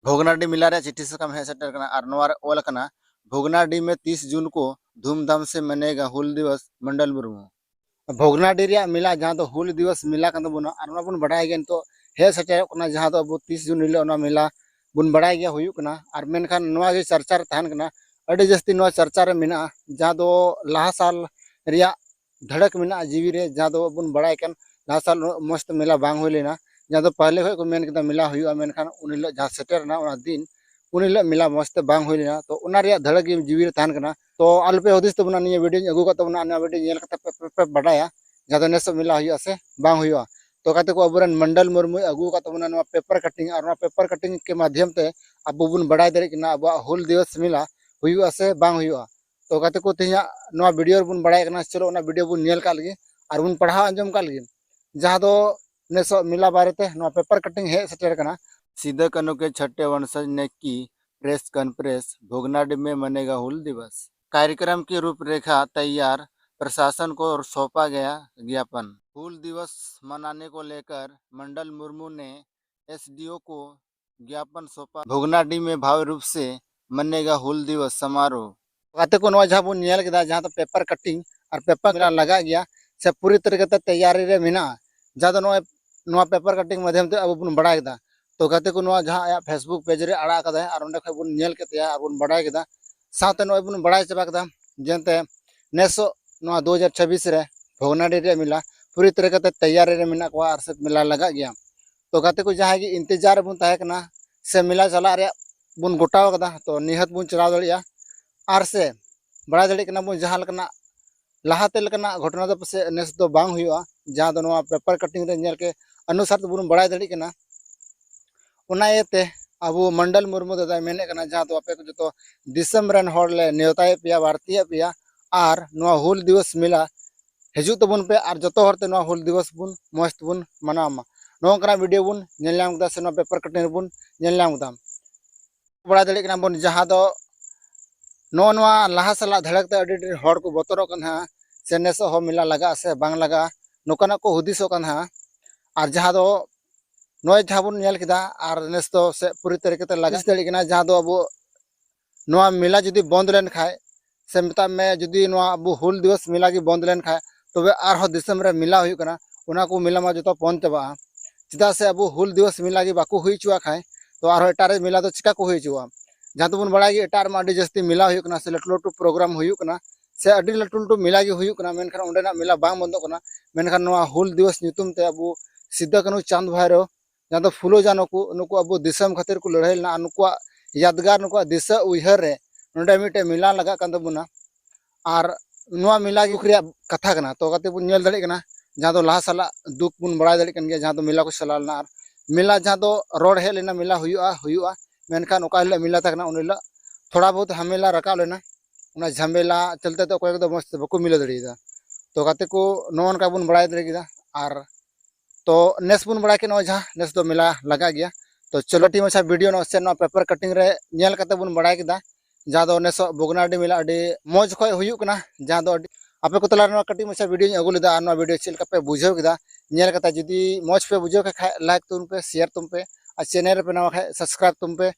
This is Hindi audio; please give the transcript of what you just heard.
भोगनाडी मेला रे चिट्ठी साकाम हेज सेटर कना और नोआ रे ओल कना भोगनाडी में 30 जून को धूमधाम से मनेगा हुल दिवस मंडल मुर्मू। भोगनाडी रे मेला जहाँ तो हुल दिवस मेला कन तबुना और ओना बुन बड़ाय गेन तो हे सेटर कना जहाँ तो अब 30 जून हिलो ओना मेला बुन बड़ाय गया हुयु कना और मेनखान नोआ गे चर्चा रे तहन कना अड़ी जस्ती नोआ चर्चा रे मेना जहाँ तो लाहा साल रिया धड़क मेना जीवी रे जहाँ तो बुन बड़ाय कन लाहा साल मस्त मेला बांग हुई लेना जहाँ तो पहले को मेन किता मेला हुआ मेनखान उन हिलो जहाँ सेटर ना उना दिन उन हिलो मेला मस्त बांग हुई लेना तो उना रिया धड़क जीवी रे तहन कना तो आलपे हुदिस तबना निया वीडियो अगू कतबना ना वीडियो नेल कता पे बड़ाया जहाँ तो नेस मेला हुआ से बांग हुआ तो कहते को अबुरन मंडल मुर्मू अगू कतबना पेपर कटिंग और पेपर कटिंग के माध्यम ते अब बुन बड़ाय दरे किना अब हुल दिवस मेला हुआ से बांग हुआ तो कहते को तिया नवा वीडियो बुन बड़ाय कना चलो ना वीडियो बुन नेल का लगी और बुन पढ़ा अंजम का लगी जहाँ तो नेस मेला बारे नवा पेपर कटिंग हे सेटर कना सीधे कनु के छठे वंशज ने की प्रेस कॉन्फ्रेंस भोगनाडी में मनेगा हुल दिवस कार्यक्रम की रूपरेखा तैयार प्रशासन को सौंपा गया ज्ञापन हुल दिवस मनाने को लेकर मंडल मुर्मू ने एसडीओ को ज्ञापन सौंपा भोगनाडी में भावी रूप से मनेगा हुल दिवस समारोह कहते को जहाँ बन नेल केदा जहाँ तो पेपर कटिंग और पेपर लगा गया से पूरी तरीके से तैयारी रे मेना जहाँ तो पेपर कटिंग माध्यम से अब बन बड़ा तो कहते को जहाँ फेसबुक पेज रे आड़ा कदा और ओंडे खय बन नेल केते और बन बड़ा केदा साथे बन बड़ा चाबा केदा जेनते नेसो 2026 रे भोगनाडी रे मेला पूरी तरीके से तैयारी रे मेना को और से मेला लगा गया तो कहते को जहाँ की इंतजार बन ताहे कना से मेला चला रे बन गोटाव कदा तो निहत बन चलाव दड़िया और से बड़ा दड़े कना बन जहाँ लकना लहाते लकना घटना तो पसे नेस तो बांग हुआ जहाँ तो पेपर कटिंग रे नेल के अनुसार तो बन बड़ा दड़े कना उनाते अब मंडल मुर्मू दादा मेने कना जहाँ तो आपे को जो दिसम रन होड़ ले नेवताए पिया वार्तिया पिया और नवा हुल दिवस मेला हजू तबन पे और जो होते नवा हुल दिवस बुन मस्त बुन मनामा नोकरा वीडियो बुन नेलाम दा से नवा पेपर कटिंग बुन नेलाम दा बड़ा दड़े कना बुन जहाँ तो नवा लाहा सला धड़कते अडी होड़ को बतरो कना से नेस हो मेला लगा से बांग लगा नोकना को हुदिसो कना और जहाँ तो नोय जहाँ बन नेल केदा और नेस तो से पूरी तरीके से लगा दड़े कना जहाँ तो अब नवा मेला जुदी बंद लेन खाय से मता में जुदी नवा अब हुल दिवस मेला की बंद लेन खाय तबे आरो दिसम रे मेला हुई कना उना को मेला मा जो बंद चाबा चेदा से अब हुल दिवस मेला की बाको हुई चुआ खाय तो आरो एटारे मेला तो चिका को हुई चुआ जहाँ तो बन बड़ा एटार में जस्ती मेला हुई कना से लटू लटू प्रोग्राम हुई कना से अडी लटू लटू मेला की हुई कना मेनखान ओंडेना मेला बांग बंदो कना मेनखान नवा हुल दिवस नितुम ते अब सिद्धा कानू चांद भैरव जहाँ तो फुलो जानो को नुको अब दिसम खातिर को लड़ाई ना नुको यादगार नुको दिशा उइहर रे नोडे मिटे मेला लगा कान तबुना और नवा मेला की खुरिया कथा कना तो कते बुन नेल दड़े कना जहाँ तो लाहा साला दुख बुन बड़ा दड़े कन गया जहाँ तो मेला को चलालना और मेला जहाँ तो रोड हे लेना मेला हुआ मेनखान ओका हिल मेला तकना उन हिल थोड़ा बहुत हमेला रका लेना उना झमेला चलते तो कोई तो मस्त बको मिला दड़ीदा तो कते को नोन का बुन बड़ा दड़े गिदा और तो नेस बुन बड़ा के नो जहाँ नेस तो मेला लगा गया तो चलो टीम अच्छा वीडियो नो से नो पेपर कटिंग रे नेल कते बुन बड़ा केदा जहाँ तो नेस भोगनाडी मेला अडी मौज खय हुयु कना जहाँ तो आपे को तला नो कटिंग अच्छा वीडियो अगु लेदा नो वीडियो चेल पे बुझाव केदा नेल कता जुदी मौज पे बुझाव के लाइक तुम पे शेयर तुम पे और चैनल पे नवा सब्सक्राइब तुम पे